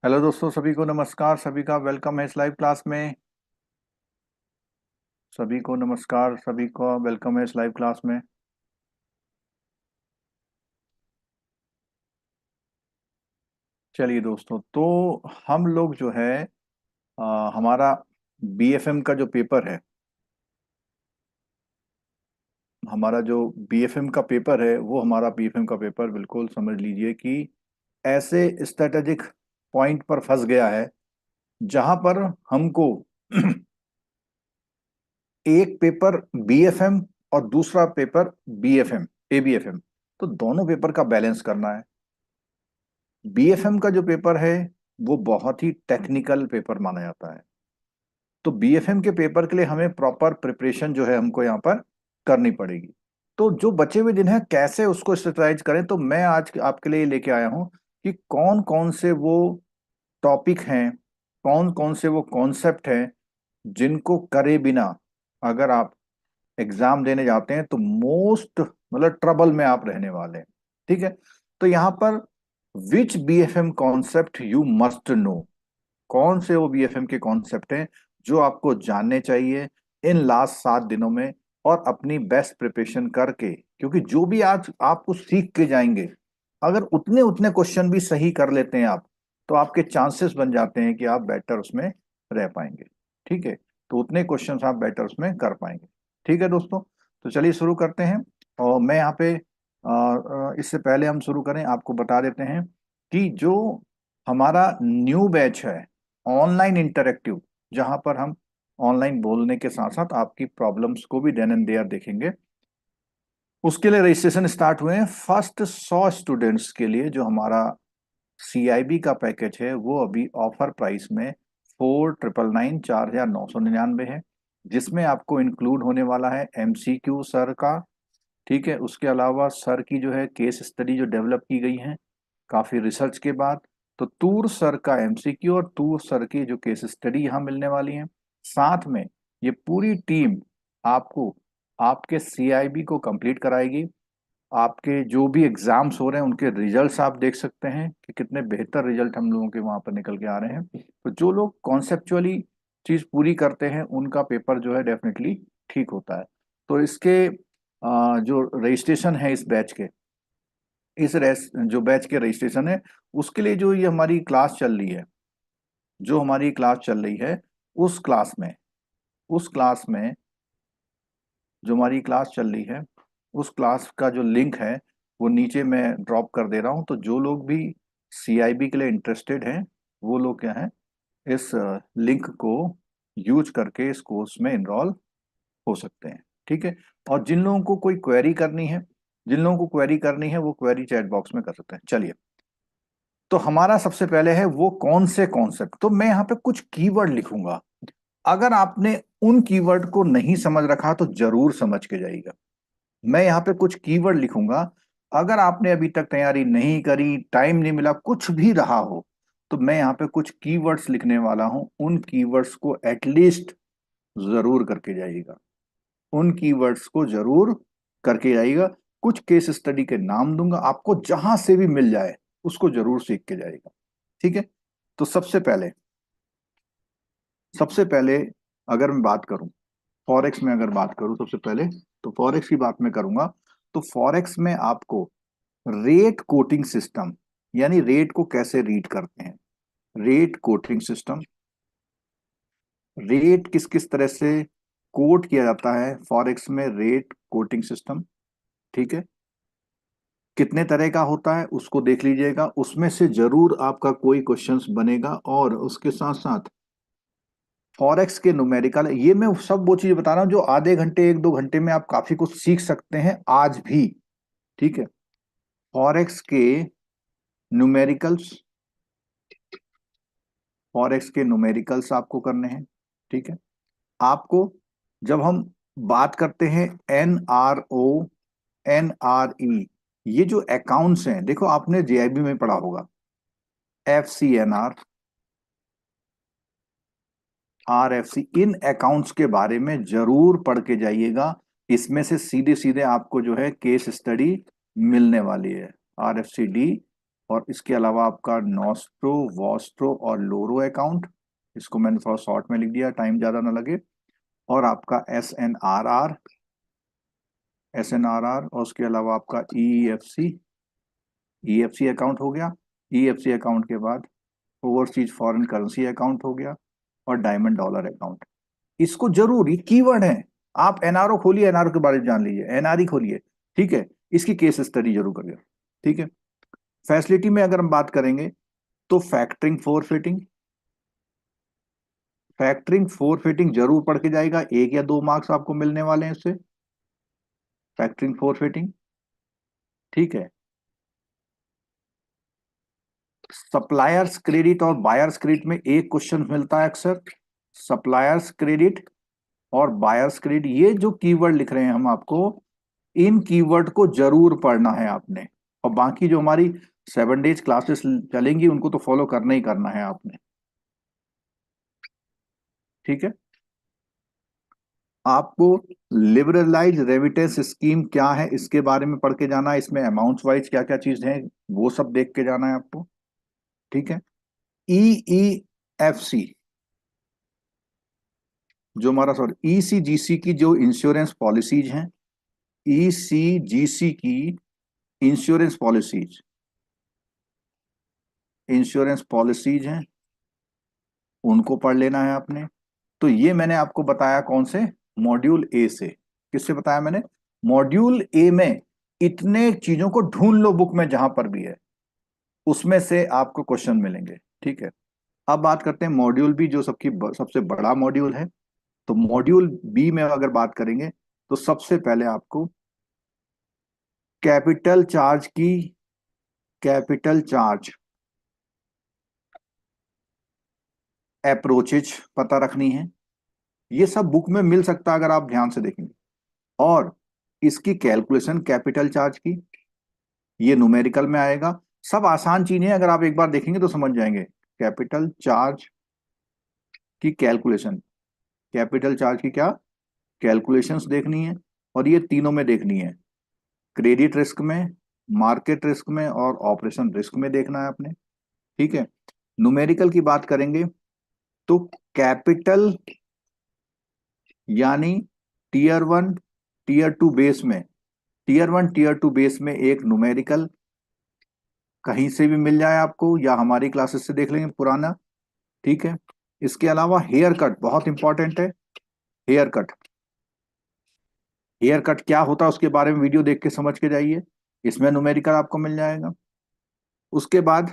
Hello दोस्तों, सभी को नमस्कार। सभी का वेलकम है इस लाइव क्लास में। सभी को नमस्कार, सभी को वेलकम है इस लाइव क्लास में। चलिए दोस्तों, तो हम लोग जो है हमारा बीएफएम का जो पेपर है, हमारा जो बीएफएम का पेपर है वो हमारा बीएफएम का पेपर बिल्कुल समझ लीजिए कि ऐसे स्ट्रेटेजिक पॉइंट पर फंस गया है जहां पर हमको एक पेपर बीएफएम और दूसरा पेपर बीएफएम एबीएफएम, तो दोनों पेपर का बैलेंस करना है। बीएफएम का जो पेपर है वो बहुत ही टेक्निकल पेपर माना जाता है। तो बीएफएम के पेपर के लिए हमें प्रॉपर प्रिपरेशन जो है हमको यहाँ पर करनी पड़ेगी। तो जो बचे हुए दिन है कैसे उसको स्ट्रेटजाइज करें, तो मैं आज आपके लिए लेके आया हूँ कि कौन कौन से वो टॉपिक हैं, कौन कौन से वो कॉन्सेप्ट हैं जिनको करे बिना अगर आप एग्जाम देने जाते हैं तो मोस्ट मतलब ट्रबल में आप रहने वाले हैं। ठीक है, तो यहाँ पर which BFM concept you must know, कौन से वो बीएफएम के कॉन्सेप्ट हैं जो आपको जानने चाहिए इन लास्ट 7 दिनों में, और अपनी बेस्ट प्रिपरेशन करके, क्योंकि जो भी आज आपको सीख के जाएंगे, अगर उतने उतने क्वेश्चन भी सही कर लेते हैं आप, तो आपके चांसेस बन जाते हैं कि आप बेटर उसमें रह पाएंगे। ठीक है, तो उतने क्वेश्चंस आप बेटर उसमें कर पाएंगे। ठीक है दोस्तों, तो चलिए शुरू करते हैं। और मैं यहाँ पे इससे पहले हम शुरू करें आपको बता देते हैं कि जो हमारा न्यू बैच है ऑनलाइन इंटरेक्टिव, जहां पर हम ऑनलाइन बोलने के साथ साथ आपकी प्रॉब्लम्स को भी देन एंड देयर देखेंगे, उसके लिए रजिस्ट्रेशन स्टार्ट हुए हैं। फर्स्ट 100 स्टूडेंट्स के लिए जो हमारा सीआईबी का पैकेज है वो अभी ऑफर प्राइस में 4999 4999 है, जिसमें आपको इंक्लूड होने वाला है एमसीक्यू सर का। ठीक है, उसके अलावा सर की जो है केस स्टडी जो डेवलप की गई है काफी रिसर्च के बाद, तो तूर सर का एमसीक्यू और तूर सर की जो केस स्टडी यहाँ मिलने वाली है। साथ में ये पूरी टीम आपको आपके सीआईबी को कंप्लीट कराएगी। आपके जो भी एग्जाम्स हो रहे हैं उनके रिजल्ट्स आप देख सकते हैं कि कितने बेहतर रिजल्ट हम लोगों के वहां पर निकल के आ रहे हैं। तो जो लोग कॉन्सेप्चुअली चीज पूरी करते हैं उनका पेपर जो है डेफिनेटली ठीक होता है। तो इसके जो रजिस्ट्रेशन है इस बैच के, जो बैच के रजिस्ट्रेशन है उसके लिए जो ये हमारी क्लास चल रही है, जो हमारी क्लास चल रही है उस क्लास में, उस क्लास में जो हमारी क्लास चल रही है उस क्लास का जो लिंक है वो नीचे मैं ड्रॉप कर दे रहा हूँ। तो जो लोग भी सीआईबी के लिए इंटरेस्टेड हैं वो लोग क्या है, इस लिंक को यूज करके इस कोर्स में इनरोल हो सकते हैं। ठीक है, और जिन लोगों को कोई क्वेरी करनी है, जिन लोगों को क्वेरी करनी है वो क्वेरी चैट बॉक्स में कर सकते हैं। चलिए, तो हमारा सबसे पहले है वो कौन से कॉन्सेप्ट, तो मैं यहाँ पे कुछ कीवर्ड लिखूंगा। अगर आपने उन कीवर्ड को नहीं समझ रखा तो जरूर समझ के जाइएगा। मैं यहाँ पे कुछ कीवर्ड लिखूंगा। अगर आपने अभी तक तैयारी नहीं करी, टाइम नहीं मिला, कुछ भी रहा हो, तो मैं यहाँ पे कुछ कीवर्ड्स लिखने वाला हूं। उन कीवर्ड्स को एटलीस्ट जरूर करके जाइएगा, उन कीवर्ड्स को जरूर करके जाइएगा। कुछ केस स्टडी के नाम दूंगा आपको, जहां से भी मिल जाए उसको जरूर सीख के जाइएगा। ठीक है, तो सबसे पहले अगर मैं बात करूं फॉरेक्स में, अगर बात करूं सबसे पहले, तो फॉरेक्स की बात मैं करूंगा। तो फॉरेक्स में आपको रेट कोटिंग सिस्टम, यानी रेट को कैसे रीड करते हैं, रेट कोटिंग सिस्टम, रेट किस किस तरह से कोट किया जाता है फॉरेक्स में, रेट कोटिंग सिस्टम। ठीक है, कितने तरह का होता है उसको देख लीजिएगा, उसमें से जरूर आपका कोई क्वेश्चंस बनेगा। और उसके साथ साथ फॉरेक्स के न्यूमेरिकल, ये मैं सब वो चीज बता रहा हूँ जो आधे घंटे 1-2 घंटे में आप काफी कुछ सीख सकते हैं आज भी। ठीक है, फॉरेक्स के न्यूमेरिकल्स, फॉरेक्स के न्यूमेरिकल्स आपको करने हैं। ठीक है, आपको जब हम बात करते हैं एनआरओ, एनआरई, ये जो अकाउंट्स हैं, देखो आपने जेआईबी में पढ़ा होगा एफसीएनआर, आरएफसी, इन अकाउंट्स के बारे में जरूर पढ़ के जाइएगा। इसमें से सीधे सीधे आपको जो है केस स्टडी मिलने वाली है, आरएफसीडी और इसके अलावा आपका नॉस्ट्रो, वॉस्ट्रो और लोरो अकाउंट, इसको मैंने थोड़ा शॉर्ट में लिख दिया, टाइम ज़्यादा ना लगे। और आपका एस एन आर आर, और उसके अलावा आपका ई एफ सी अकाउंट हो गया। ई एफ सी अकाउंट के बाद ओवरसीज फॉरेन करेंसी अकाउंट हो गया, और डायमंड डॉलर अकाउंट। इसको जरूर, ये कीवर्ड है। आप एनआरओ खोलिए, एनआरओ के बारे में जान लीजिए, एनआरई खोलिए, ठीक है। इसकी केस स्टडी जरूर करिए, ठीक है। फैसिलिटी में अगर हम बात करेंगे तो फैक्टरिंग जरूर पढ़ के जाएगा, 1 या 2 मार्क्स आपको मिलने वाले हैं इससे। फैक्टरिंग फोर फिटिंग, ठीक है। सप्लायर्स क्रेडिट और बायर्स क्रेडिट में एक क्वेश्चन मिलता है अक्सर। सप्लायर्स क्रेडिट और बायर्स क्रेडिट, ये जो कीवर्ड लिख रहे हैं हम आपको, इन कीवर्ड को जरूर पढ़ना है आपने। और बाकी जो हमारी 7 डेज क्लासेस चलेंगी उनको तो फॉलो करना ही करना है आपने, ठीक है। आपको लिबरलाइज रेमिटेंस स्कीम क्या है इसके बारे में पढ़ के जाना है, इसमें अमाउंट वाइज क्या क्या चीज है वो सब देख के जाना है आपको, ठीक है। EEFC, जो हमारा सॉरी ECGC की जो इंश्योरेंस पॉलिसीज हैं, ECGC की इंश्योरेंस पॉलिसीज इंश्योरेंस पॉलिसीज हैं, उनको पढ़ लेना है आपने। तो ये मैंने आपको बताया कौन से, मॉड्यूल ए से। किससे बताया मैंने? मॉड्यूल ए में इतने चीजों को ढूंढ लो बुक में जहां पर भी है, उसमें से आपको क्वेश्चन मिलेंगे, ठीक है। अब बात करते हैं मॉड्यूल बी, जो सबसे बड़ा मॉड्यूल है। तो मॉड्यूल बी में अगर बात करेंगे तो सबसे पहले आपको कैपिटल चार्ज की कैपिटल चार्ज अप्रोचेज पता रखनी है। ये सब बुक में मिल सकता है अगर आप ध्यान से देखेंगे। और इसकी कैलकुलेशन कैपिटल चार्ज की, ये न्यूमेरिकल में आएगा। सब आसान चीजें हैं, अगर आप एक बार देखेंगे तो समझ जाएंगे। कैपिटल चार्ज की कैलकुलेशन, कैपिटल चार्ज की क्या कैलकुलेशंस देखनी है, और ये तीनों में देखनी है, क्रेडिट रिस्क में, मार्केट रिस्क में और ऑपरेशन रिस्क में देखना है आपने, ठीक है। न्यूमेरिकल की बात करेंगे तो कैपिटल यानी टीयर 1 टीयर 2 बेस में, टीयर 1 टीयर 2 बेस में एक न्यूमेरिकल कहीं से भी मिल जाए आपको, या हमारी क्लासेस से देख लेंगे पुराना, ठीक है। इसके अलावा हेयर कट बहुत इंपॉर्टेंट है। हेयर कट, हेयर कट क्या होता है उसके बारे में वीडियो देख के समझ के जाइए, इसमें न्यूमेरिकल आपको मिल जाएगा। उसके बाद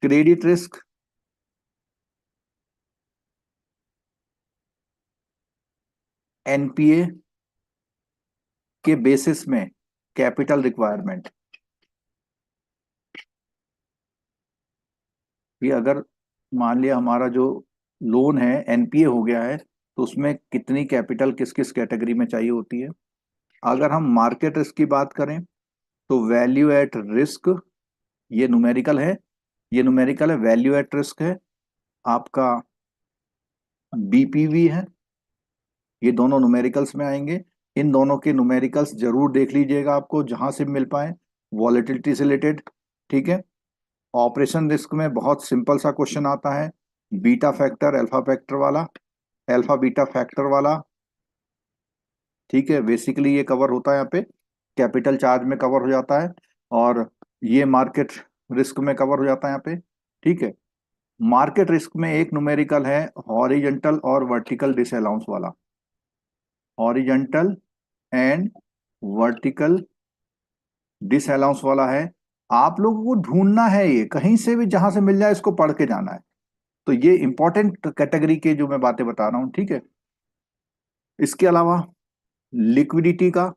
क्रेडिट रिस्क, एनपीए के बेसिस में कैपिटल रिक्वायरमेंट, कि अगर मान लिया हमारा जो लोन है एनपीए हो गया है, तो उसमें कितनी कैपिटल किस किस कैटेगरी में चाहिए होती है। अगर हम मार्केट रिस्क की बात करें तो वैल्यू एट रिस्क, ये न्यूमेरिकल है, ये न्यूमेरिकल है, वैल्यू एट रिस्क है आपका, बीपीवी है, ये दोनों न्यूमेरिकल्स में आएंगे। इन दोनों के न्यूमेरिकल्स जरूर देख लीजिएगा आपको जहां से मिल पाए, वॉलेटिलिटी से रिलेटेड, ठीक है। ऑपरेशन रिस्क में बहुत सिंपल सा क्वेश्चन आता है, बीटा फैक्टर अल्फा फैक्टर वाला, अल्फा बीटा फैक्टर वाला, ठीक है। बेसिकली ये कवर होता है यहाँ पे, कैपिटल चार्ज में कवर हो जाता है, और ये मार्केट रिस्क में कवर हो जाता है यहाँ पे, ठीक है। मार्केट रिस्क में एक न्यूमेरिकल है हॉरिजॉन्टल और वर्टिकल डिसअलाउंस वाला, हॉरिजॉन्टल एंड वर्टिकल डिसअलाउंस वाला है। आप लोगों को ढूंढना है, ये कहीं से भी जहां से मिल जाए इसको पढ़ के जाना है। तो ये इंपॉर्टेंट कैटेगरी के जो मैं बातें बता रहा हूं, ठीक है। इसके अलावा लिक्विडिटी का,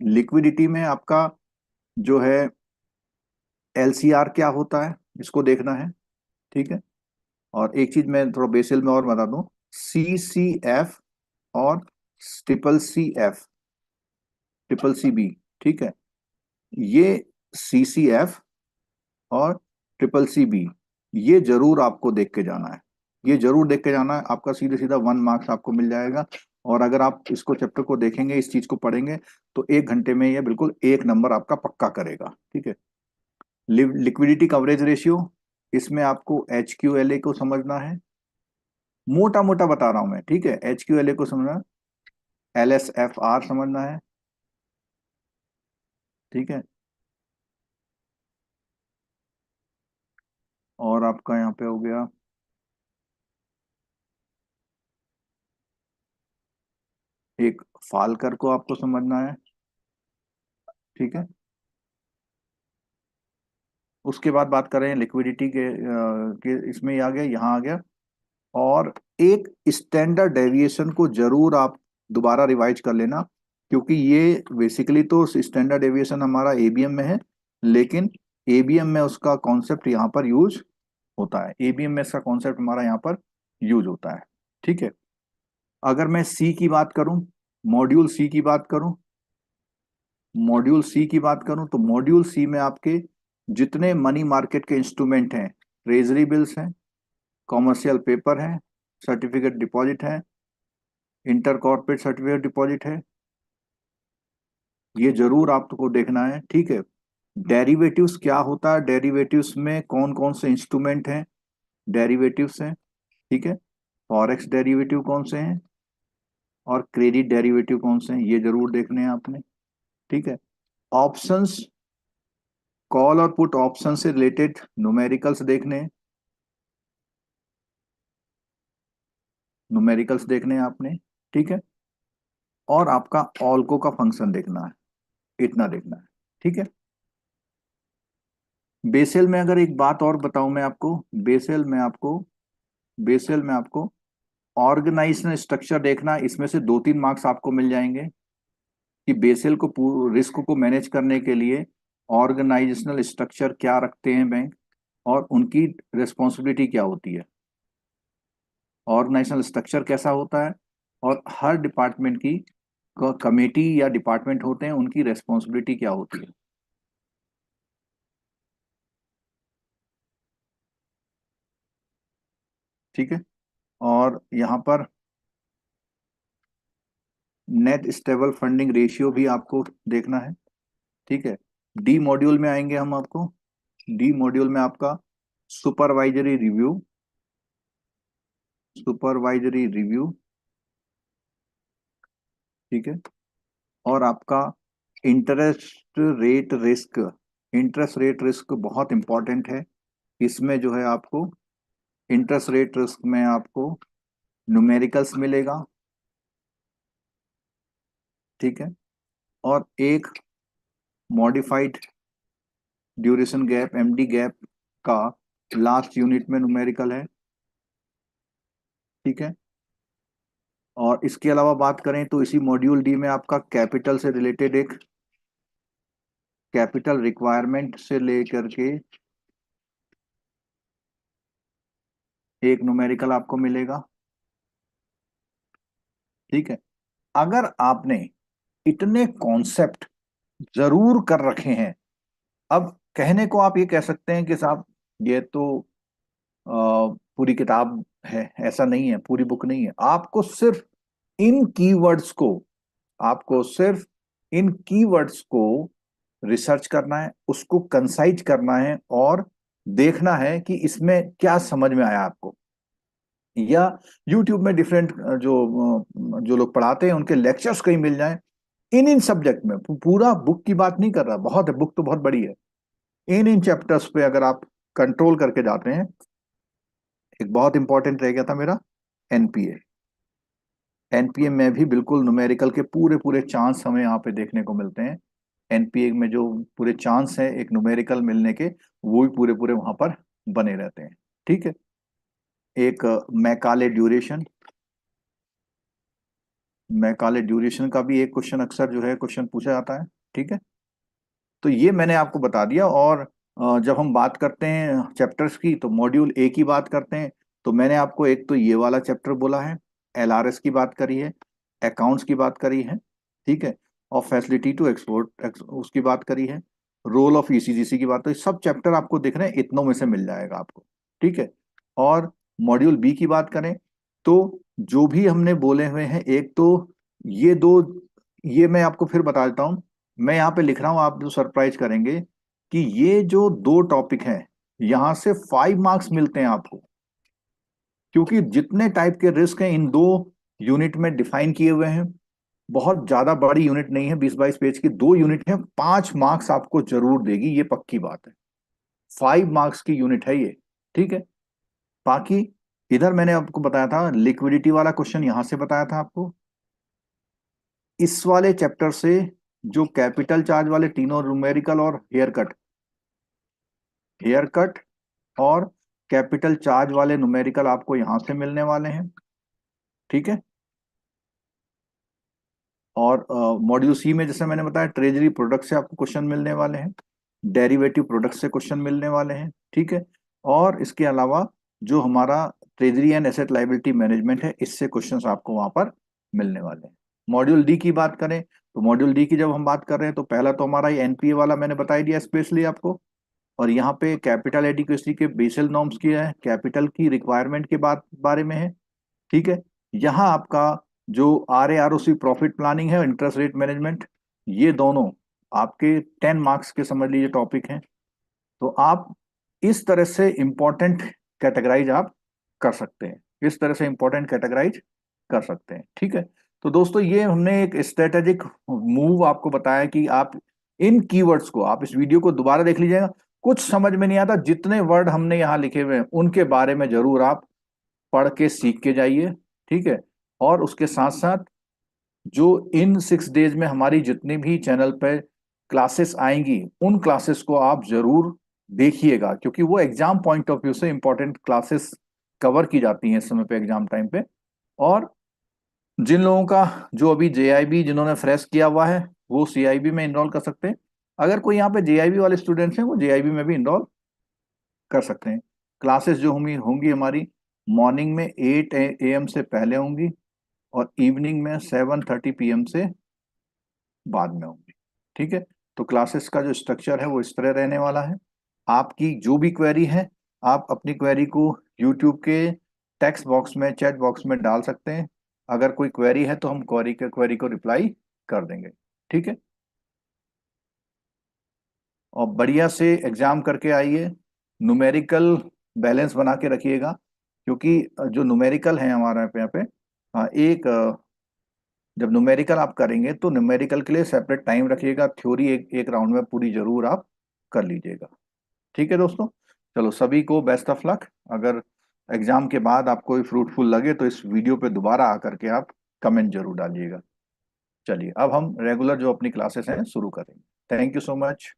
लिक्विडिटी में आपका जो है एलसीआर क्या होता है इसको देखना है, ठीक है। और एक चीज मैं थोड़ा बेसिल में और बता दूं, CCF और ट्रिपल सी बी, ठीक है। ये CCF और CCC, ये जरूर आपको देख के जाना है, ये जरूर देख के जाना है, आपका सीधे सीधा 1 मार्क्स आपको मिल जाएगा। और अगर आप इसको चैप्टर को देखेंगे, इस चीज को पढ़ेंगे, तो 1 घंटे में ये बिल्कुल 1 नंबर आपका पक्का करेगा। ठीक है। लिक्विडिटी कवरेज रेशियो, इसमें आपको HQLA को समझना है, मोटा मोटा बता रहा हूं मैं। ठीक है, HQLA को समझना, LSFR समझना है। ठीक है। और आपका यहाँ पे हो गया, एक फालकर को आपको समझना है। ठीक है। उसके बाद बात करें लिक्विडिटी के इसमें ही आ गया, यहाँ आ गया। और एक स्टैंडर्ड डेविएशन को जरूर आप दोबारा रिवाइज कर लेना, क्योंकि ये बेसिकली तो स्टैंडर्ड डेविएशन हमारा एबीएम में है, लेकिन एबीएम में उसका कॉन्सेप्ट यहाँ पर यूज होता है। एबीएम में इसका कॉन्सेप्ट हमारा यहाँ पर यूज होता है। ठीक है। अगर मैं सी की बात करूं, मॉड्यूल सी की बात करूं, मॉड्यूल सी की बात करूं, तो मॉड्यूल सी में आपके जितने मनी मार्केट के इंस्ट्रूमेंट हैं, ट्रेजरी बिल्स हैं, कॉमर्शियल पेपर है, सर्टिफिकेट डिपॉजिट है, इंटर कॉर्पोरेट सर्टिफिकेट डिपॉजिट है, ये जरूर आपको देखना है। ठीक है। डेरिवेटिव्स क्या होता है, डेरिवेटिव्स में कौन कौन से इंस्ट्रूमेंट हैं, डेरिवेटिव्स हैं। ठीक है। फॉरेक्स डेरिवेटिव कौन से हैं और क्रेडिट डेरिवेटिव कौन से हैं, ये जरूर देखने हैं आपने। ठीक है। ऑप्शंस, कॉल और पुट ऑप्शन से रिलेटेड न्यूमेरिकल्स देखने हैं, न्यूमेरिकल्स देखने हैं आपने। ठीक है। और आपका ऑल्को का फंक्शन देखना है, इतना देखना है। ठीक है। बेसेल में अगर एक बात और बताऊं मैं आपको, बेसेल में आपको बेसेल में आपको ऑर्गेनाइजेशनल स्ट्रक्चर देखना, इसमें से 2-3 मार्क्स आपको मिल जाएंगे कि बेसेल को रिस्क को मैनेज करने के लिए ऑर्गेनाइजेशनल स्ट्रक्चर क्या रखते हैं बैंक, और उनकी रिस्पॉन्सिबिलिटी क्या होती है, ऑर्गेनाइजेशनल स्ट्रक्चर कैसा होता है, और हर डिपार्टमेंट की कमेटी या डिपार्टमेंट होते हैं, उनकी रिस्पॉन्सिबिलिटी क्या होती है। ठीक है। और यहाँ पर नेट स्टेबल फंडिंग रेशियो भी आपको देखना है। ठीक है। डी मॉड्यूल में आएंगे हम आपको, डी मॉड्यूल में आपका सुपरवाइजरी रिव्यू, सुपरवाइजरी रिव्यू। ठीक है। और आपका interest rate risk, interest rate risk बहुत इंपॉर्टेंट है। इसमें जो है आपको इंटरेस्ट रेट रिस्क में आपको न्यूमेरिकल्स मिलेगा। ठीक है। और एक modified duration gap, MD gap का लास्ट यूनिट में न्यूमेरिकल है। ठीक है। और इसके अलावा बात करें तो इसी मॉड्यूल डी में आपका कैपिटल से रिलेटेड एक, कैपिटल रिक्वायरमेंट से लेकर के एक न्यूमेरिकल आपको मिलेगा। ठीक है। अगर आपने इतने कॉन्सेप्ट जरूर कर रखे हैं, अब कहने को आप ये कह सकते हैं कि साहब ये तो पूरी किताब है, ऐसा नहीं है, पूरी बुक नहीं है। आपको सिर्फ इन कीवर्ड्स को, आपको सिर्फ इन कीवर्ड्स को रिसर्च करना है, उसको कंसाइज करना है, और देखना है कि इसमें क्या समझ में आया आपको। या यूट्यूब में डिफरेंट जो लोग पढ़ाते हैं उनके लेक्चर्स कहीं मिल जाएं, इन सब्जेक्ट में। पूरा बुक की बात नहीं कर रहा, बहुत है, बुक तो बहुत बड़ी है। इन चैप्टर्स पे अगर आप कंट्रोल करके जाते हैं, एक बहुत इंपॉर्टेंट रह गया था मेरा एनपीए, एनपीए में भी बिल्कुल न्यूमेरिकल के पूरे पूरे चांस हमें यहाँ पे देखने को मिलते हैं। एनपीए में जो पूरे चांस है एक न्यूमेरिकल मिलने के, वो भी पूरे पूरे वहां पर बने रहते हैं। ठीक है। एक मैकाले ड्यूरेशन, मैकाले ड्यूरेशन का भी एक क्वेश्चन अक्सर जो है क्वेश्चन पूछा जाता है। ठीक है। तो ये मैंने आपको बता दिया। और जब हम बात करते हैं चैप्टर्स की, तो मॉड्यूल ए की बात करते हैं, तो मैंने आपको एक तो ये वाला चैप्टर बोला है, एलआरएस की बात करी है, अकाउंट्स की बात करी है। ठीक है। और फैसिलिटी टू एक्सपोर्ट उसकी बात करी है, रोल ऑफ ईसीजीसी की बात, तो ये सब चैप्टर आपको दिख रहे हैं, इतनों में से मिल जाएगा आपको। ठीक है। और मॉड्यूल बी की बात करें तो जो भी हमने बोले हुए हैं, एक तो ये दो, ये मैं आपको फिर बता देता हूं। मैं यहाँ पे लिख रहा हूं, आप जो सरप्राइज करेंगे कि ये जो दो टॉपिक हैं, यहां से 5 मार्क्स मिलते हैं आपको, क्योंकि जितने टाइप के रिस्क हैं इन दो यूनिट में डिफाइन किए हुए हैं। बहुत ज्यादा बड़ी यूनिट नहीं है, 20-22 पेज की 2 यूनिट है, 5 मार्क्स आपको जरूर देगी, ये पक्की बात है। 5 मार्क्स की यूनिट है ये, ठीक है। बाकी इधर मैंने आपको बताया था लिक्विडिटी वाला क्वेश्चन, यहां से बताया था आपको। इस वाले चैप्टर से जो कैपिटल चार्ज वाले तीनों न्यूमेरिकल और हेयर कट और कैपिटल चार्ज वाले न्यूमेरिकल आपको यहां से मिलने वाले हैं, ठीक है। और मॉड्यूल सी में जैसे मैंने बताया ट्रेजरी प्रोडक्ट से आपको क्वेश्चन मिलने वाले हैं, डेरिवेटिव प्रोडक्ट से क्वेश्चन मिलने वाले हैं, ठीक है। और इसके अलावा जो हमारा treasury and asset liability management है, इससे क्वेश्चंस आपको वहां पर मिलने वाले हैं। मॉड्यूल डी की बात करें तो मॉड्यूल डी की जब हम बात कर रहे हैं तो पहला तो हमारा ये एनपीए वाला मैंने बता दिया स्पेशली आपको। और यहाँ पे कैपिटल एडिक्वेसी के बेसल नॉर्म्स की है, कैपिटल की रिक्वायरमेंट के बारे में है, ठीक है। यहाँ आपका जो R A R O C profit planning है, इंटरेस्ट रेट मैनेजमेंट, ये दोनों आपके 10 मार्क्स के समझ लीजिए टॉपिक हैं। तो आप इस तरह से इंपॉर्टेंट कैटेगराइज आप कर सकते हैं, इस तरह से इंपॉर्टेंट कैटेगराइज कर सकते हैं, ठीक है। तो दोस्तों ये हमने एक स्ट्रेटेजिक मूव आपको बताया कि आप इन कीवर्ड्स को, आप इस वीडियो को दोबारा देख लीजिएगा। कुछ समझ में नहीं आता, जितने वर्ड हमने यहाँ लिखे हुए हैं उनके बारे में जरूर आप पढ़ के सीख के जाइए, ठीक है। और उसके साथ साथ जो इन 6 डेज में हमारी जितनी भी चैनल पर क्लासेस आएंगी, उन क्लासेस को आप जरूर देखिएगा, क्योंकि वो एग्जाम पॉइंट ऑफ व्यू से इंपॉर्टेंट क्लासेस कवर की जाती हैं इस समय पे एग्जाम टाइम पे। और जिन लोगों का जो अभी जेआईबी जिन्होंने फ्रेश किया हुआ है, वो सीआईबी में इनरोल कर सकते हैं। अगर कोई यहाँ पे जेआईबी वाले स्टूडेंट्स हैं, वो जेआईबी में भी इनरोल कर सकते हैं। क्लासेस जो होंगी होंगी हमारी मॉर्निंग में 8 AM से पहले होंगी, और इवनिंग में 7:30 PM से बाद में होंगी, ठीक है। तो क्लासेस का जो स्ट्रक्चर है वो इस तरह रहने वाला है। आपकी जो भी क्वेरी है, आप अपनी क्वेरी को यूट्यूब के टेक्स्ट बॉक्स में, चैट बॉक्स में डाल सकते हैं। अगर कोई क्वेरी है तो हम क्वेरी को रिप्लाई कर देंगे, ठीक है। और बढ़िया से एग्जाम करके आइए, न्यूमेरिकल बैलेंस बना के रखिएगा, क्योंकि जो न्यूमेरिकल है हमारा यहाँ पे एक जब न्यूमेरिकल आप करेंगे तो न्यूमेरिकल के लिए सेपरेट टाइम रखिएगा, थ्योरी एक एक राउंड में पूरी जरूर आप कर लीजिएगा, ठीक है दोस्तों। चलो सभी को बेस्ट ऑफ लक। अगर एग्जाम के बाद आपको फ्रूटफुल लगे तो इस वीडियो पे दोबारा आकर के आप कमेंट जरूर डालिएगा। चलिए अब हम रेगुलर जो अपनी क्लासेस हैं शुरू करेंगे। Thank you so much.